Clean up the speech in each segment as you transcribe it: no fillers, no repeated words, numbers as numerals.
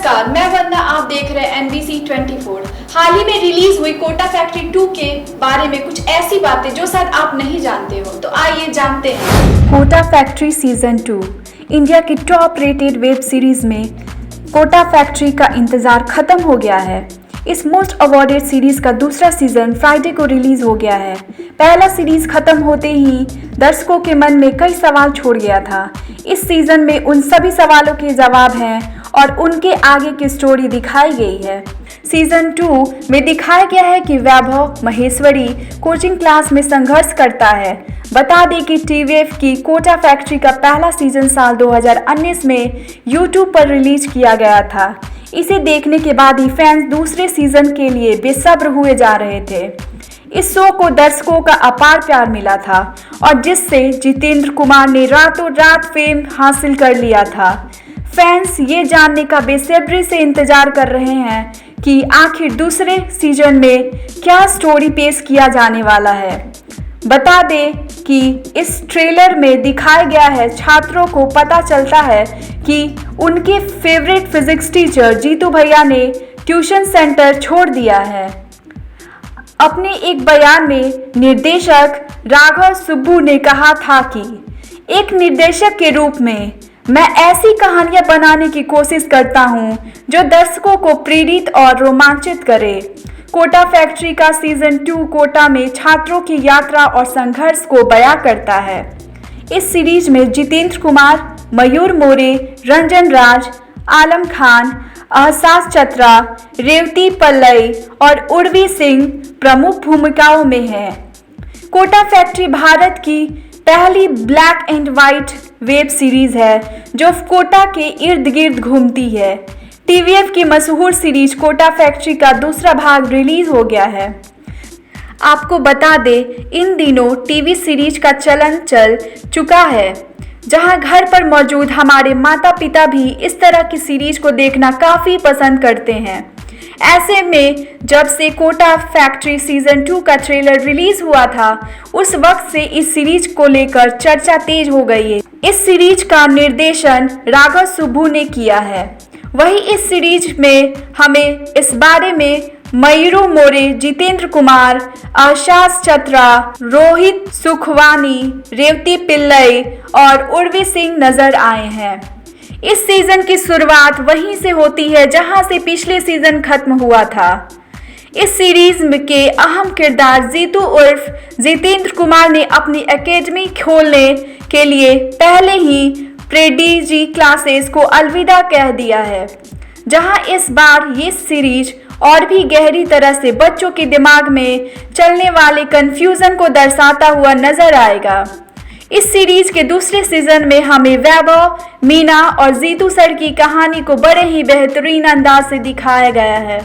नमस्कार, मैं वंदना, आप देख रहे हैं NBC 24। हाल ही में रिलीज हुई कोटा फैक्ट्री 2 के बारे में कुछ ऐसी बातें जो शायद आप नहीं जानते हो, तो आइए जानते हैं। कोटा फैक्ट्री सीजन 2 इंडिया की टॉप रेटेड वेब सीरीज में कोटा फैक्ट्री का इंतजार खत्म हो गया है। इस मोस्ट अवॉर्डेड सीरीज का दूसरा सीजन फ्राइडे को रिलीज हो गया है। पहला सीरीज खत्म होते ही दर्शकों के मन में कई सवाल छोड़ गया था। इस सीजन में उन सभी सवालों के जवाब हैं और उनके आगे की स्टोरी दिखाई गई है। सीजन 2 में दिखाया गया है कि वैभव महेश्वरी कोचिंग क्लास में संघर्ष करता है। बता दें कि TVF की कोटा फैक्ट्री का पहला सीजन साल 2019 में YouTube पर रिलीज किया गया था। इसे देखने के बाद ही फैंस दूसरे सीजन के लिए बेसब्र हुए जा रहे थे। इस शो को दर्शकों का अपार प्यार मिला था और जिससे जितेंद्र कुमार ने रातों रात फेम हासिल कर लिया था। फैंस ये जानने का बेसब्री से इंतजार कर रहे हैं कि आखिर दूसरे सीजन में क्या स्टोरी पेश किया जाने वाला है। बता दें कि इस ट्रेलर में दिखाया गया है छात्रों को पता चलता है कि उनके फेवरेट फिजिक्स टीचर जीतू भैया ने ट्यूशन सेंटर छोड़ दिया है। अपने एक बयान में निर्देशक राघव सुब्बू ने कहा था कि एक निर्देशक के रूप में मैं ऐसी कहानियां बनाने की कोशिश करता हूं जो दर्शकों को प्रेरित और रोमांचित करे। कोटा फैक्ट्री का सीजन 2 कोटा में छात्रों की यात्रा और संघर्ष को बयां करता है। इस सीरीज में जितेंद्र कुमार, मयूर मोरे, रंजन राज, आलम खान, अहसास चतरा, रेवती पल्लई और उर्वी सिंह प्रमुख भूमिकाओं में हैं। कोटा फैक्ट्री भारत की पहली black and white web series है जो कोटा के इर्द गिर्द घूमती है। TVF की मशहूर सीरीज कोटा फैक्ट्री का दूसरा भाग रिलीज हो गया है। आपको बता दें, इन दिनों टीवी सीरीज का चलन चल चुका है, जहां घर पर मौजूद हमारे माता पिता भी इस तरह की सीरीज को देखना काफ़ी पसंद करते हैं। ऐसे में जब से कोटा फैक्ट्री सीजन 2 का ट्रेलर रिलीज हुआ था, उस वक्त से इस सीरीज को लेकर चर्चा तेज हो गई है। इस सीरीज का निर्देशन राघव सुब्बू ने किया है। वहीं इस सीरीज में हमें इस बारे में मयूर मोरे, जितेंद्र कुमार, अहसास चतरा, रोहित सुखवानी, रेवती पिल्लई और उर्वी सिंह नजर आए हैं। इस सीजन की शुरुआत वहीं से होती है जहां से पिछले सीजन खत्म हुआ था। इस सीरीज के अहम किरदार जीतू उर्फ जितेंद्र कुमार ने अपनी एकेडमी खोलने के लिए पहले ही प्रेडिजी क्लासेस को अलविदा कह दिया है, जहां इस बार ये सीरीज और भी गहरी तरह से बच्चों के दिमाग में चलने वाले कंफ्यूजन को दर्शाता हुआ नजर आएगा। इस सीरीज के दूसरे सीजन में हमें वैभव, मीना और जीतू सर की कहानी को बड़े ही बेहतरीन अंदाज से दिखाया गया है।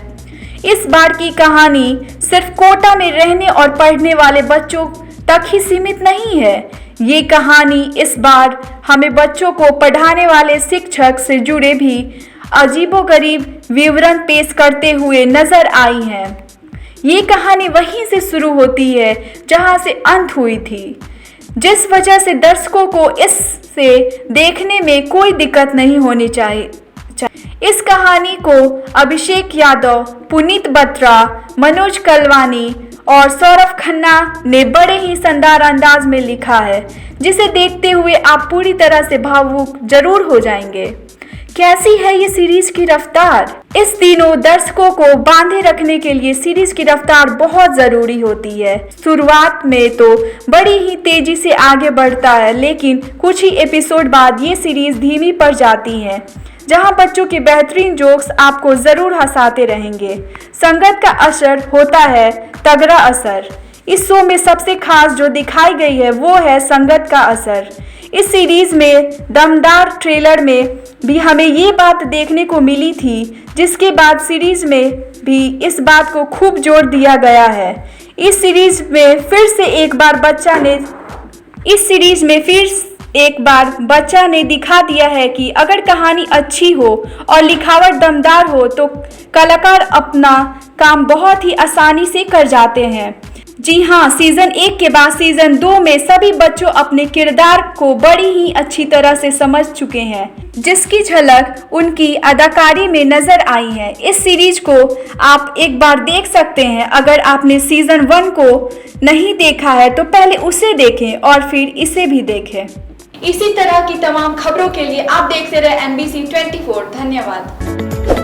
इस बार की कहानी सिर्फ कोटा में रहने और पढ़ने वाले बच्चों तक ही सीमित नहीं है। ये कहानी इस बार हमें बच्चों को पढ़ाने वाले शिक्षक से जुड़े भी अजीबोगरीब विवरण पेश करते हुए नजर आई है। ये कहानी वहीं से शुरू होती है जहां से अंत हुई थी, जिस वजह से दर्शकों को इससे देखने में कोई दिक्कत नहीं होनी चाहिए। इस कहानी को अभिषेक यादव, पुनीत बत्रा, मनोज कलवानी और सौरभ खन्ना ने बड़े ही शानदार अंदाज में लिखा है, जिसे देखते हुए आप पूरी तरह से भावुक जरूर हो जाएंगे। कैसी है ये सीरीज की रफ्तार? इस दिनों दर्शकों को बांधे रखने के लिए सीरीज की रफ्तार बहुत जरूरी होती है। शुरुआत में तो बड़ी ही तेजी से आगे बढ़ता है, लेकिन कुछ ही एपिसोड बाद ये सीरीज धीमी पड़ जाती है, जहां बच्चों के बेहतरीन जोक्स आपको जरूर हंसाते रहेंगे। संगत का असर होता है तगड़ा असर। इस शो में सबसे खास जो दिखाई गई है वो है संगत का असर। इस सीरीज में दमदार ट्रेलर में भी हमें ये बात देखने को मिली थी, जिसके बाद सीरीज में भी इस बात को खूब जोर दिया गया है। इस सीरीज में फिर एक बार बच्चा ने दिखा दिया है कि अगर कहानी अच्छी हो और लिखावट दमदार हो तो कलाकार अपना काम बहुत ही आसानी से कर जाते हैं। जी हाँ, सीजन 1 के बाद सीजन 2 में सभी बच्चों अपने किरदार को बड़ी ही अच्छी तरह से समझ चुके हैं, जिसकी झलक उनकी अदाकारी में नजर आई है। इस सीरीज को आप एक बार देख सकते हैं। अगर आपने सीजन 1 को नहीं देखा है तो पहले उसे देखें और फिर इसे भी देखें। इसी तरह की तमाम खबरों के लिए आप देखते रहे NBC 24। धन्यवाद।